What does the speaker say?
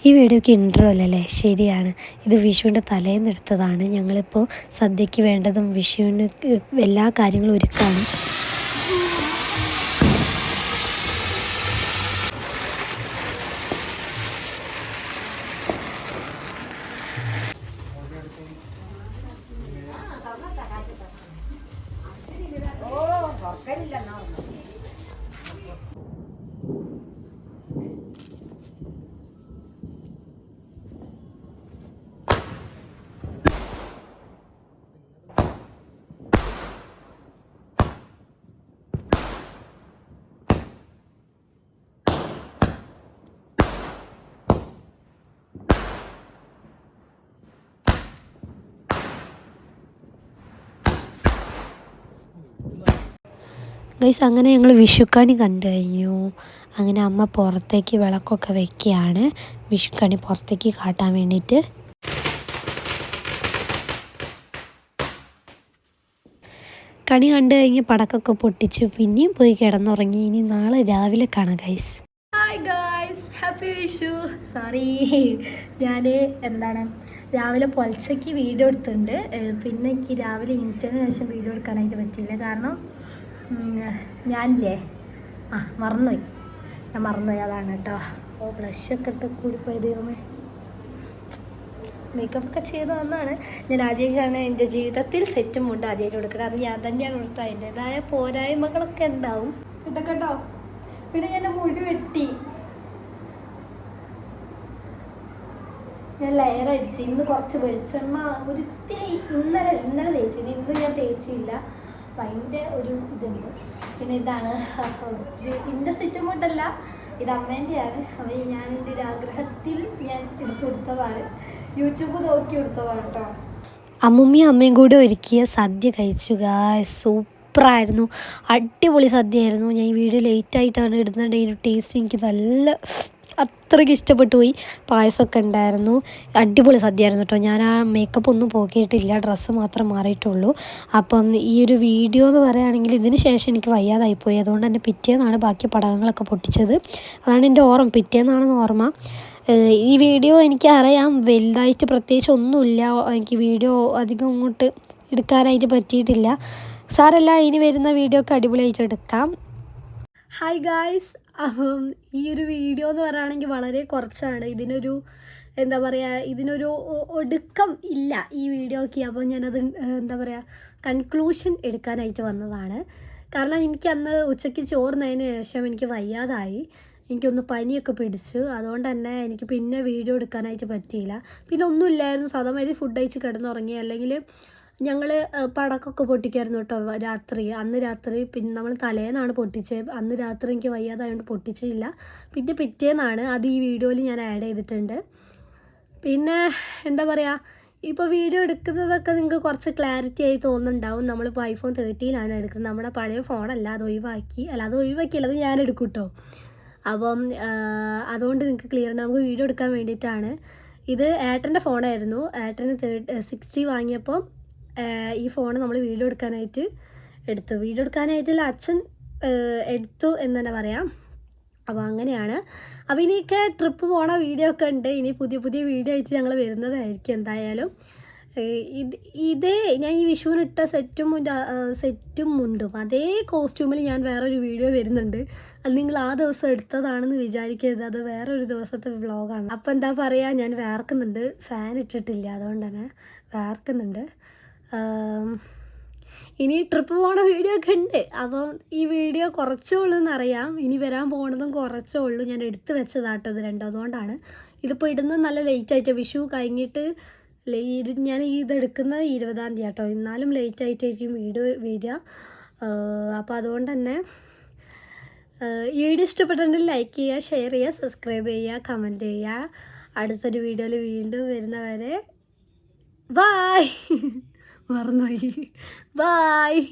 ഈ വീഡിയോയ്ക്ക് ഇൻട്രോ അല്ലല്ലേ? ശരിയാണ്. ഇത് വിഷുവിൻ്റെ തലേന്ന് എടുത്തതാണ്. ഞങ്ങളിപ്പോൾ സദ്യയ്ക്ക് വേണ്ടതും വിഷുവിന് എല്ലാ കാര്യങ്ങളും ഒരുക്കാണ്. ഗൈസ്, അങ്ങനെ ഞങ്ങൾ വിഷുക്കണി കണ്ടു കഴിഞ്ഞു. അങ്ങനെ അമ്മ പുറത്തേക്ക് വിളക്കൊക്കെ വെക്കുകയാണ്, വിഷുക്കണി പുറത്തേക്ക് കാട്ടാൻ വേണ്ടിയിട്ട്. കണി കണ്ടു കഴിഞ്ഞ് പടക്കൊക്കെ പൊട്ടിച്ച് പിന്നെയും പോയി കിടന്നുറങ്ങി. ഇനി നാളെ രാവിലെ കാണാം guys. Hi guys, happy Vishu. Sorry, ഞാൻ രാവിലെ പൊലച്ചയ്ക്ക് വീഡിയോ എടുത്തിട്ടുണ്ട്. പിന്നെ എനിക്ക് രാവിലെ ഇൻറ്റതിന് ശേഷം വീഡിയോ എടുക്കാനായിട്ട് പറ്റിയില്ല. കാരണം ഞാനില്ലേ മറന്നുപോയി. അതാണ് കേട്ടോ. ബ്ലഷൊക്കെ ഇട്ട് കൂടിപ്പോയി. ദൈവമേ, മേക്കപ്പ് ഒക്കെ ചെയ്ത് വന്നാണ്. ഞാൻ ആദ്യമായിട്ടാണ് എൻ്റെ ജീവിതത്തിൽ സെറ്റും മുണ്ട് ആദ്യമായിട്ട് കൊടുക്കുന്നത്. അത് ഞാൻ തന്നെയാണ് കൊടുത്തത്. അതിൻ്റെതായ പോരായ്മകളൊക്കെ ഉണ്ടാവും ഇതൊക്കെ കേട്ടോ. പിന്നെ ഞാൻ മുടി വെട്ടി, ഞാൻ ലെയർ അടിച്ച്. ഇന്ന് കുറച്ച് വെളിച്ചെണ്ണ ഒരിത്തിരി ഇന്നലെ തേച്ചിന്, ഇന്ന് ഞാൻ തേച്ചില്ല. അപ്പം അതിൻ്റെ ഒരു ഇതുണ്ട്. പിന്നെ ഇതാണ് ഇതിൻ്റെ സെറ്റും മുണ്ടല്ല, ഇത് അമ്മേൻ്റെയാണ്. അത് ഞാൻ എൻ്റെ ഒരു ആഗ്രഹത്തിൽ ഞാൻ എടുത്തു കൊടുത്തതാണ്, യൂട്യൂബ് നോക്കി കൊടുത്തതാണ് കേട്ടോ. അമ്മുമ്മയും അമ്മയും കൂടെ ഒരുക്കിയ സദ്യ കഴിച്ചു ഗായ്സ്. സൂപ്പറായിരുന്നു, അടിപൊളി സദ്യയായിരുന്നു. ഞാൻ ഈ വീഡിയോ ലേറ്റായിട്ടാണ് ഇടുന്നുണ്ടെങ്കിൽ ടേസ്റ്റ് എനിക്ക് അത്രയ്ക്ക് ഇഷ്ടപ്പെട്ടു പോയി. പായസമൊക്കെ ഉണ്ടായിരുന്നു, അടിപൊളി സദ്യയായിരുന്നു കേട്ടോ. ഞാൻ ആ മേക്കപ്പ് ഒന്നും പോക്കിയിട്ടില്ല, ഡ്രസ്സ് മാത്രം മാറിയിട്ടുള്ളൂ. അപ്പം ഈ ഒരു വീഡിയോ എന്ന് പറയുകയാണെങ്കിൽ ഇതിന് ശേഷം എനിക്ക് വയ്യാതായിപ്പോയി. അതുകൊണ്ട് തന്നെ പിറ്റേന്നാണ് ബാക്കി പടകങ്ങളൊക്കെ പൊട്ടിച്ചത്. അതാണ് എൻ്റെ ഓർമ്മ, പിറ്റേന്നാണെന്ന് ഓർമ്മ. ഈ വീഡിയോ എനിക്കറിയാം വലുതായിട്ട് പ്രത്യേകിച്ച് ഒന്നുമില്ല, എനിക്ക് വീഡിയോ അധികം ഇങ്ങോട്ട് എടുക്കാനായിട്ട് പറ്റിയിട്ടില്ല. സാരല്ല, ഇനി വരുന്ന വീഡിയോ ഒക്കെ അടിപൊളിയായിട്ട് എടുക്കാം. ഹായ് ഗായ്സ്, ഈ ഒരു വീഡിയോ എന്ന് പറയുകയാണെങ്കിൽ വളരെ കുറച്ചാണ്. ഇതിനൊരു ഇതിനൊരു ഒടുക്കം ഇല്ല ഈ വീഡിയോയ്ക്ക്. അപ്പോൾ ഞാനത് കൺക്ലൂഷൻ എടുക്കാനായിട്ട് വന്നതാണ്. കാരണം എനിക്ക് അന്ന് ഉച്ചയ്ക്ക് ചോറുന്നതിന് ശേഷം എനിക്ക് വയ്യാതായി, എനിക്കൊന്ന് പനിയൊക്കെ പിടിച്ചു. അതുകൊണ്ട് തന്നെ എനിക്ക് പിന്നെ വീഡിയോ എടുക്കാനായിട്ട് പറ്റിയില്ല. പിന്നെ ഒന്നുമില്ലായിരുന്നു, സാധാരണ ഫുഡ് കഴിച്ച് കിടന്നുറങ്ങി. അല്ലെങ്കിൽ ഞങ്ങൾ പടക്കമൊക്കെ പൊട്ടിക്കായിരുന്നു കേട്ടോ അന്ന് രാത്രി. പിന്നെ നമ്മൾ തലേന്നാണ് പൊട്ടിച്ചത്. അന്ന് രാത്രി എനിക്ക് വയ്യാതായതുകൊണ്ട് പൊട്ടിച്ചില്ല. പിന്നെ പിറ്റേന്നാണ്, അത് ഈ വീഡിയോയിൽ ഞാൻ ആഡ് ചെയ്തിട്ടുണ്ട്. പിന്നെ ഇപ്പോൾ വീഡിയോ എടുക്കുന്നതൊക്കെ നിങ്ങൾക്ക് കുറച്ച് ക്ലാരിറ്റി ആയി തോന്നുന്നുണ്ടാവും. നമ്മളിപ്പോൾ iPhone 13 എടുക്കുന്നത്, നമ്മുടെ പഴയ ഫോണല്ല. അത് ഒഴിവാക്കിയല്ല, അത് ഞാൻ എടുക്കും കേട്ടോ. അപ്പം അതുകൊണ്ട് നിങ്ങൾക്ക് ക്ലിയർ ഉണ്ട്. നമുക്ക് വീഡിയോ എടുക്കാൻ വേണ്ടിയിട്ടാണ്. ഇത് ഏട്ടൻ്റെ ഫോണായിരുന്നു. ഏട്ടന് 60 വാങ്ങിയപ്പോൾ ഈ ഫോൺ നമ്മൾ വീഡിയോ എടുക്കാനായിട്ട് എടുത്തു. വീഡിയോ എടുക്കാനായിട്ടില്ല, അച്ഛൻ എടുത്തു എന്ന് തന്നെ പറയാം. അപ്പോൾ അങ്ങനെയാണ്. അപ്പോൾ ഇനിയൊക്കെ ട്രിപ്പ് പോണ വീഡിയോ ഒക്കെ ഉണ്ട്. ഇനി പുതിയ വീഡിയോ ആയിട്ട് ഞങ്ങൾ വരുന്നതായിരിക്കും എന്തായാലും. ഇതേ ഞാൻ ഈ വിഷുവിന് ഇട്ട സെറ്റും മുണ്ടും അതേ കോസ്റ്റ്യൂമിൽ ഞാൻ വേറൊരു വീഡിയോ വരുന്നുണ്ട്. അത് നിങ്ങൾ ആ ദിവസം എടുത്തതാണെന്ന് വിചാരിക്കരുത്, അത് വേറൊരു ദിവസത്തെ വ്ളോഗാണ്. അപ്പോൾ ഞാൻ വേർക്കുന്നുണ്ട്, ഫാൻ ഇട്ടിട്ടില്ല, അതുകൊണ്ട് തന്നെ വേർക്കുന്നുണ്ട്. ഇനി ട്രിപ്പ് പോണ വീഡിയോ ഒക്കെ ഉണ്ട്. അപ്പം ഈ വീഡിയോ കുറച്ചേ ഉള്ളൂ എന്നറിയാം, ഇനി വരാൻ പോകുന്നതും കുറച്ചേ ഉള്ളൂ. ഞാൻ എടുത്ത് വെച്ചതാട്ടോ ഇത് രണ്ടും, അതുകൊണ്ടാണ്. ഇതിപ്പോൾ ഇടുന്നത് നല്ല ലേറ്റായിട്ട്, വിഷു കഴിഞ്ഞിട്ട് ഞാൻ ഇതെടുക്കുന്നത് 20-ാം തീയതി കേട്ടോ. എന്നാലും ലേറ്റായിട്ടായിരിക്കും വീഡിയോ വരിക. അപ്പോൾ അതുകൊണ്ട് തന്നെ ഈ വീഡിയോ ഇഷ്ടപ്പെട്ടിട്ടുണ്ടെങ്കിൽ ലൈക്ക് ചെയ്യുക, ഷെയർ ചെയ്യുക, സബ്സ്ക്രൈബ് ചെയ്യുക, കമൻറ്റ് ചെയ്യുക. അടുത്തൊരു വീഡിയോയിൽ വീണ്ടും വരുന്നവരെ ബായ്. മറന്നുപോയി, ബായ്.